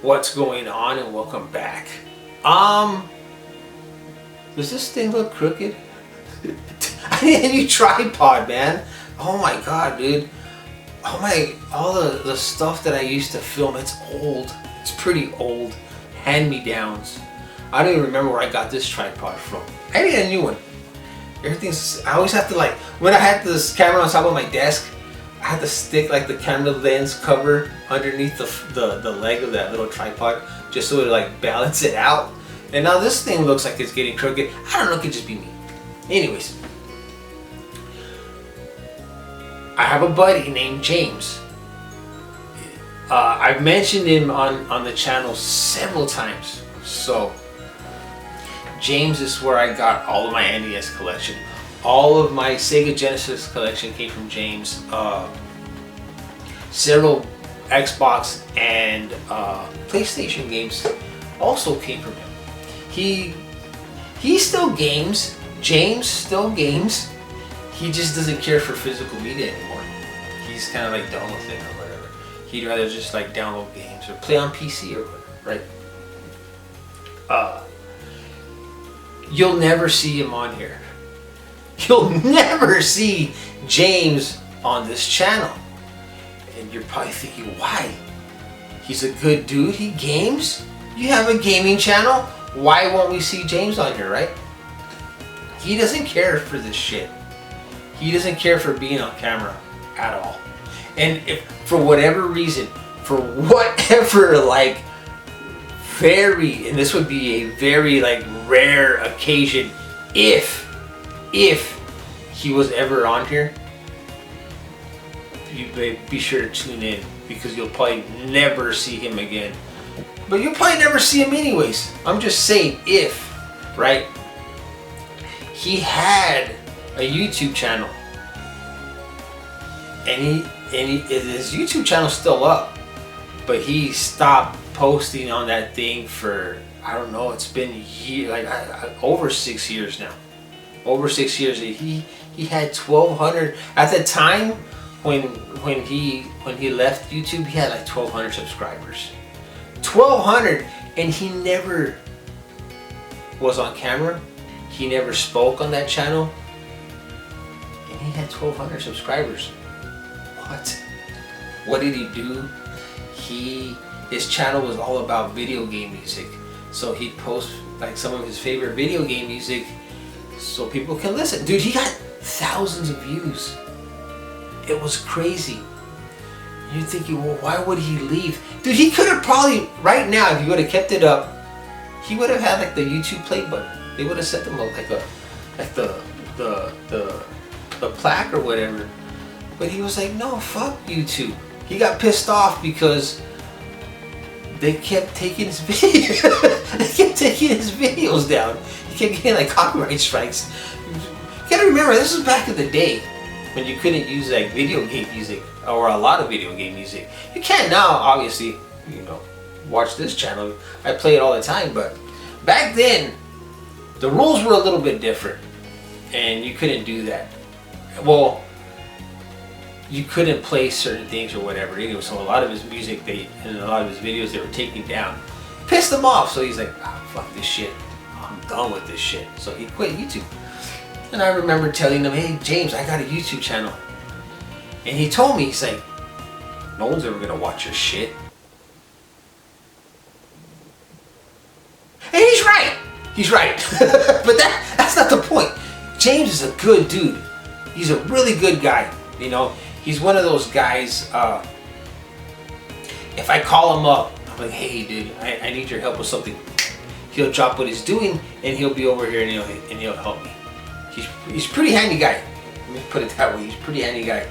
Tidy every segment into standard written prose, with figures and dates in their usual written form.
What's going on, and welcome back. Does this thing look crooked? I need a new tripod, man. Oh my god, dude. All the stuff that I used to film, it's old. It's pretty old. Hand-me-downs. I don't even remember where I got this tripod from. I need a new one. I always have to, like, when I had this camera on top of my desk, I had to stick like the camera lens cover underneath the leg of that little tripod just so it like balance it out. And now this thing looks like it's getting crooked. I don't know, it could just be me. Anyways, I have a buddy named James. I've mentioned him on the channel several times. So James is where I got all of my NES collection. All of my Sega Genesis collection came from James. Several Xbox and PlayStation games also came from him. He still games. James still games. He just doesn't care for physical media anymore. He's kind of like done with it or whatever. He'd rather just like download games or play on PC or whatever, right? You'll never see him on here. You'll never see James on this channel. And you're probably thinking, why? He's a good dude, he games? You have a gaming channel? Why won't we see James on here, right? He doesn't care for this shit. He doesn't care for being on camera at all. And if, for whatever reason, like, and this would be a very like rare occasion if he was ever on here, you be sure to tune in because you'll probably never see him again. But you'll probably never see him anyways. I'm just saying if, right? He had a YouTube channel, and his YouTube channel's still up, but he stopped posting on that thing for, I don't know, it's been over 6 years now. Over 6 years. He had 1,200 at the time when he left YouTube. He had like 1,200 subscribers. 1,200, and he never was on camera. He never spoke on that channel, and he had 1,200 subscribers. What did he do? His channel was all about video game music, so he'd post like some of his favorite video game music so people can listen. Dude, he got thousands of views. It was crazy. You're thinking, well, why would he leave? Dude, he could have probably, right now, if he would have kept it up, he would have had like the YouTube play button. They would have set them up like the plaque or whatever. But he was like, no, fuck YouTube. He got pissed off because they kept taking his videos down. He kept getting like copyright strikes. You gotta remember, this was back in the day when you couldn't use like video game music or a lot of video game music. You can now, obviously, watch this channel. I play it all the time, but back then the rules were a little bit different and you couldn't do that. Well, you couldn't play certain things or whatever. Anyway, so a lot of his music and a lot of his videos, they were taken down. Pissed him off, so he's like, fuck this shit. I'm done with this shit. So he quit YouTube. And I remember telling him, hey James, I got a YouTube channel. And he told me, he's like, no one's ever gonna watch your shit. And he's right. He's right. But that's not the point. James is a good dude. He's a really good guy. He's one of those guys, if I call him up, I'm like, hey dude, I need your help with something. He'll drop what he's doing and he'll be over here and he'll help me. He's a pretty handy guy. Let me put it that way. He's a pretty handy guy.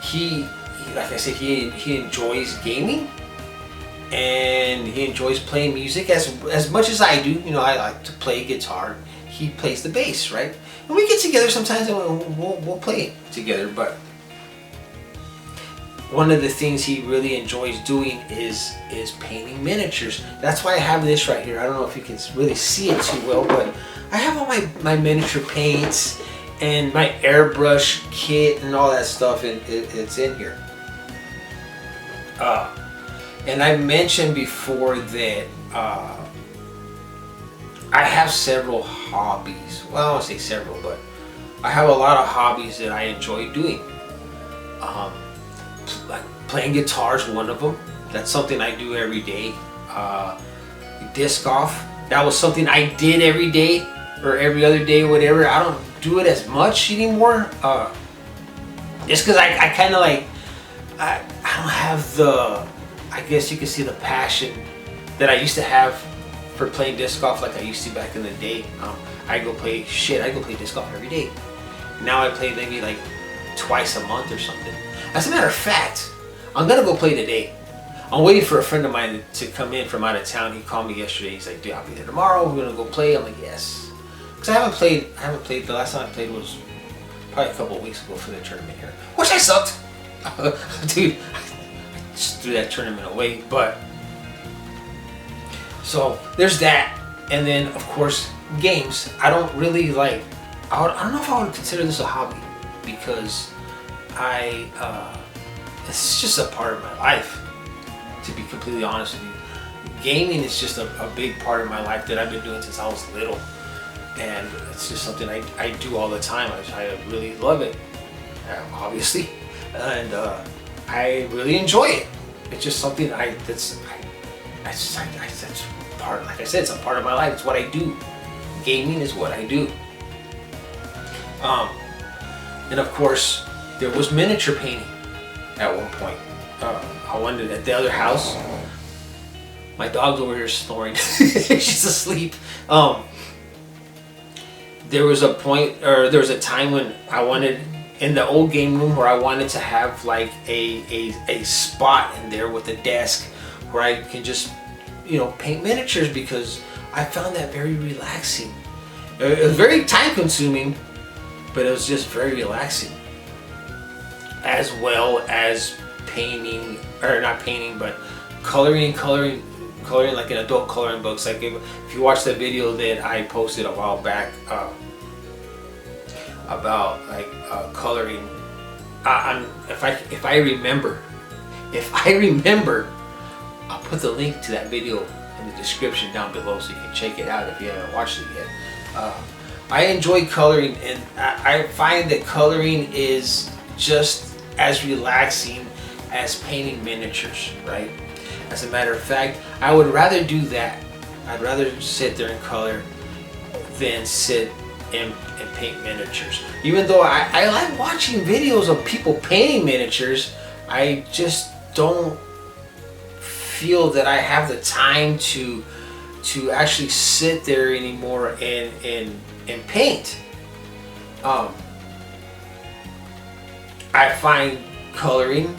He like I said, he enjoys gaming and he enjoys playing music as much as I do. I like to play guitar. He plays the bass, right? And we get together sometimes and we'll play together, but one of the things he really enjoys doing is painting miniatures. That's why I have this right here. I don't know if you can really see it too well, but I have all my miniature paints and my airbrush kit and all that stuff, and it's in here. And I mentioned before that I have several hobbies. Well, I don't say several, but I have a lot of hobbies that I enjoy doing. Like playing guitar is one of them. That's something I do every day. Disc golf. That was something I did every day or every other day, whatever. I don't do it as much anymore. Just because I kind of like, I don't have the, I guess you could see the passion that I used to have for playing disc golf like I used to back in the day. I go play disc golf every day. Now I play maybe like twice a month or something. As a matter of fact, I'm gonna go play today. I'm waiting for a friend of mine to come in from out of town. He called me yesterday. He's like, dude, I'll be there tomorrow. We're gonna go play. I'm like, yes. Because I haven't played, the last time I played was probably a couple of weeks ago for the tournament here. Which I sucked. Dude, I just threw that tournament away. But, so there's that. And then, of course, games. I don't really like, I don't know if I would consider this a hobby. Because it's just a part of my life. To be completely honest with you, gaming is just a big part of my life that I've been doing since I was little, and it's just something I do all the time. I really love it, obviously, and I really enjoy it. It's just something that's part. Like I said, it's a part of my life. It's what I do. Gaming is what I do. And of course, there was miniature painting at one point. I wanted at the other house. My dog's over here snoring. She's asleep. There was a point, or there was a time when I wanted, in the old game room, where I wanted to have like a spot in there with a desk where I can just, paint miniatures, because I found that very relaxing. It was very time consuming, but it was just very relaxing. As well as painting, or not painting, but coloring like in adult coloring books. Like if you watch the video that I posted a while back about like coloring, if I remember, I'll put the link to that video in the description down below so you can check it out if you haven't watched it yet. I enjoy coloring, and I find that coloring is just as relaxing as painting miniatures, right? As a matter of fact, I would rather do that. I'd rather sit there and color than sit and paint miniatures. Even though I like watching videos of people painting miniatures, I just don't feel that I have the time to actually sit there anymore and paint. I find coloring,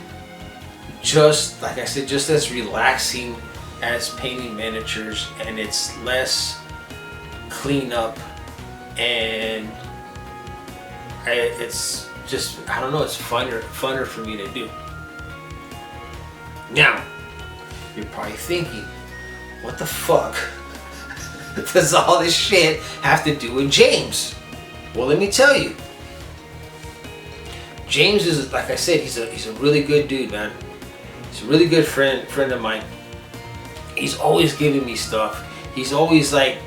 just like I said, just as relaxing as painting miniatures, and it's less cleanup, and it's just, I don't know, it's funner for me to do. Now, you're probably thinking, what the fuck does all this shit have to do with James? Well, let me tell you. James is, like I said, he's a really good dude, man. He's a really good friend of mine. He's always giving me stuff. He's always like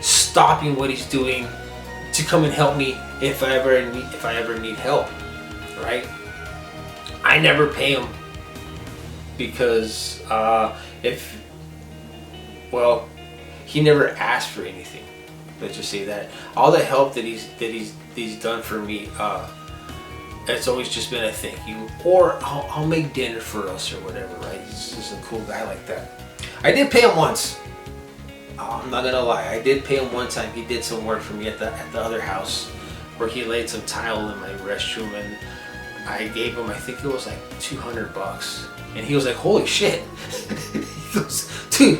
stopping what he's doing to come and help me if I ever need help, right? I never pay him because he never asked for anything. Let's just say that. All the help that he's done for me, it's always just been a thank you, or I'll make dinner for us or whatever, right? He's just a cool guy like that. I did pay him once. I'm not gonna lie, I did pay him one time. He did some work for me at the other house, where he laid some tile in my restroom, and I gave him, I think it was like $200, and he was like, "Holy shit!" He goes, "Dude,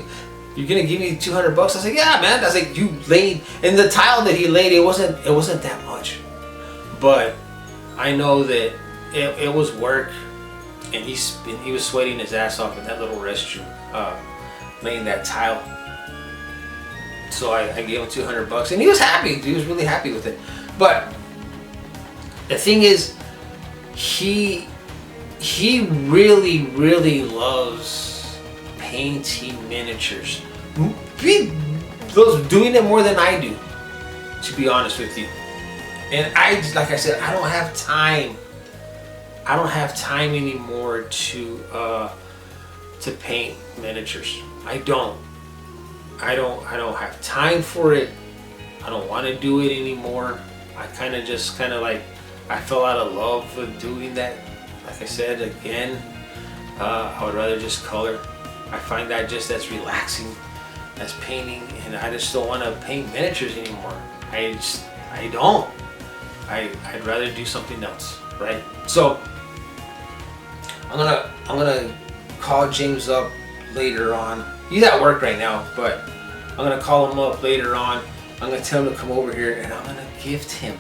you're gonna give me $200?" I was like, "Yeah, man." I was like, "You laid," and the tile that he laid, it wasn't that much, but I know that it was work, and he was sweating his ass off in that little restroom, laying that tile. So I gave him $200, and he was happy. He was really happy with it. But the thing is, he really, really loves painting miniatures. Those doing it more than I do, to be honest with you. And like I said, I don't have time. I don't have time anymore to paint miniatures. I don't have time for it. I don't want to do it anymore. I kind of like, I fell out of love with doing that. Like I said, again, I would rather just color. I find that just as relaxing as painting, and I just don't want to paint miniatures anymore. I don't. I'd rather do something else, right? So I'm gonna call James up later on. He's at work right now, but I'm gonna call him up later on. I'm gonna tell him to come over here, and I'm gonna gift him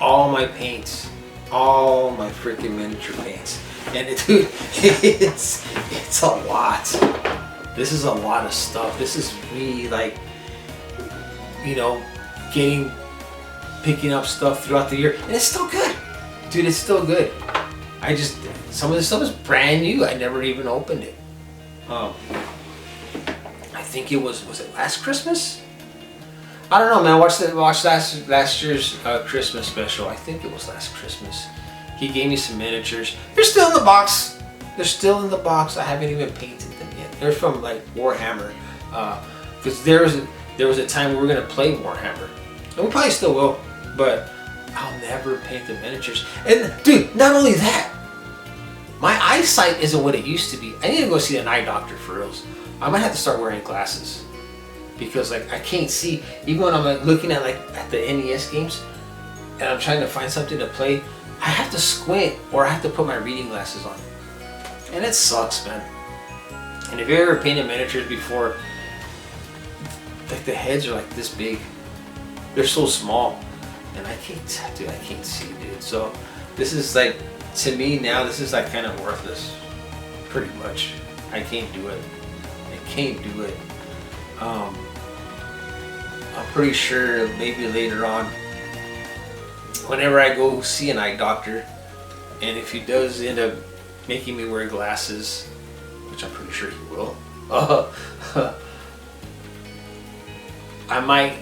all my paints, all my freaking miniature paints. And dude, it's a lot. This is a lot of stuff. This is me, like, you know, picking up stuff throughout the year, and it's still good, dude. It's still good. Some of this stuff is brand new. I never even opened it. I think it was it last Christmas? I don't know, man. Watch last year's Christmas special. I think it was last Christmas. He gave me some miniatures. They're still in the box. They're still in the box. I haven't even painted them yet. They're from like Warhammer, because there was a time we were gonna play Warhammer, and we probably still will. But I'll never paint the miniatures. And dude, not only that, my eyesight isn't what it used to be. I need to go see an eye doctor for reals. I might have to start wearing glasses, because like I can't see. Even when I'm like looking at the NES games and I'm trying to find something to play, I have to squint or I have to put my reading glasses on. And it sucks, man. And if you ever painted miniatures before, like the heads are like this big. They're so small. And I can't see, dude. So this is like, to me now, this is like kind of worthless, pretty much. I can't do it. I'm pretty sure maybe later on, whenever I go see an eye doctor, and if he does end up making me wear glasses, which I'm pretty sure he will, I might.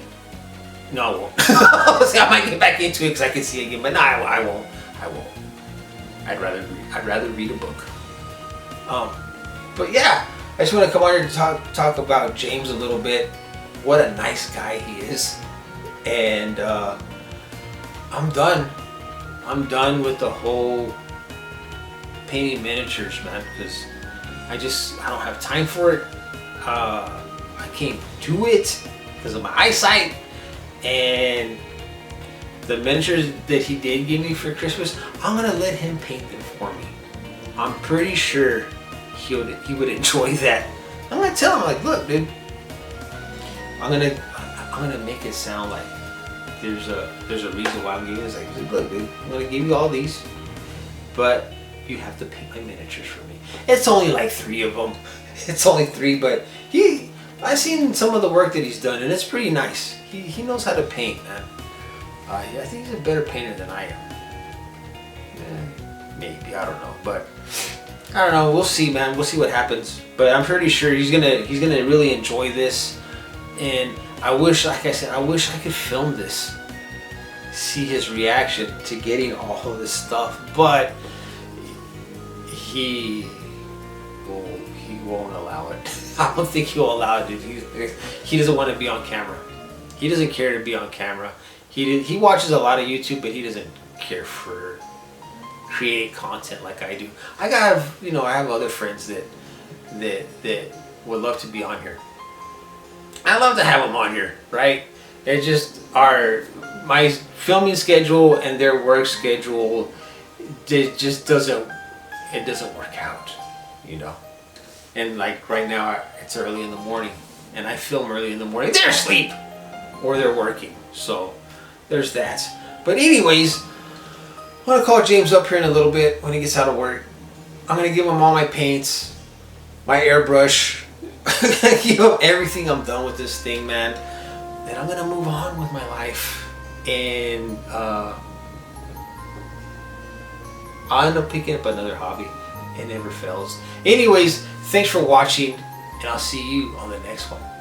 No, I won't. See, I might get back into it because I can see it again, but no, I won't. I'd rather read a book. But yeah, I just want to come on here to talk about James a little bit. What a nice guy he is, and I'm done. I'm done with the whole painting miniatures, man, because I don't have time for it. I can't do it because of my eyesight. And the miniatures that he did give me for Christmas, I'm gonna let him paint them for me. I'm pretty sure he would enjoy that. I'm gonna tell him, like, look, dude, I'm gonna make it sound like there's a reason why I'm giving this. Like, look, dude, I'm gonna give you all these, but you have to paint my miniatures for me. It's only like 3 of them. It's only 3, but I've seen some of the work that he's done, and it's pretty nice. He knows how to paint, man. I think he's a better painter than I am. Maybe, I don't know, but I don't know. We'll see, man. We'll see what happens. But I'm pretty sure he's gonna really enjoy this. And I wish, like I said, I wish I could film this, see his reaction to getting all of this stuff. But he won't allow it. I don't think he'll allow it, dude. He doesn't want to be on camera. He doesn't care to be on camera. He watches a lot of YouTube, but he doesn't care for creating content like I do. I have other friends that would love to be on here. I love to have them on here, right? It just my filming schedule and their work schedule, it just doesn't work out, you know. And like right now, it's early in the morning, and I film early in the morning. They're asleep or they're working, so there's that. But anyways, I'm gonna call James up here in a little bit when he gets out of work. I'm gonna give him all my paints, my airbrush, give him everything. I'm done with this thing, man. Then I'm gonna move on with my life, and I'll end up picking up another hobby. It never fails. Anyways, thanks for watching, and I'll see you on the next one.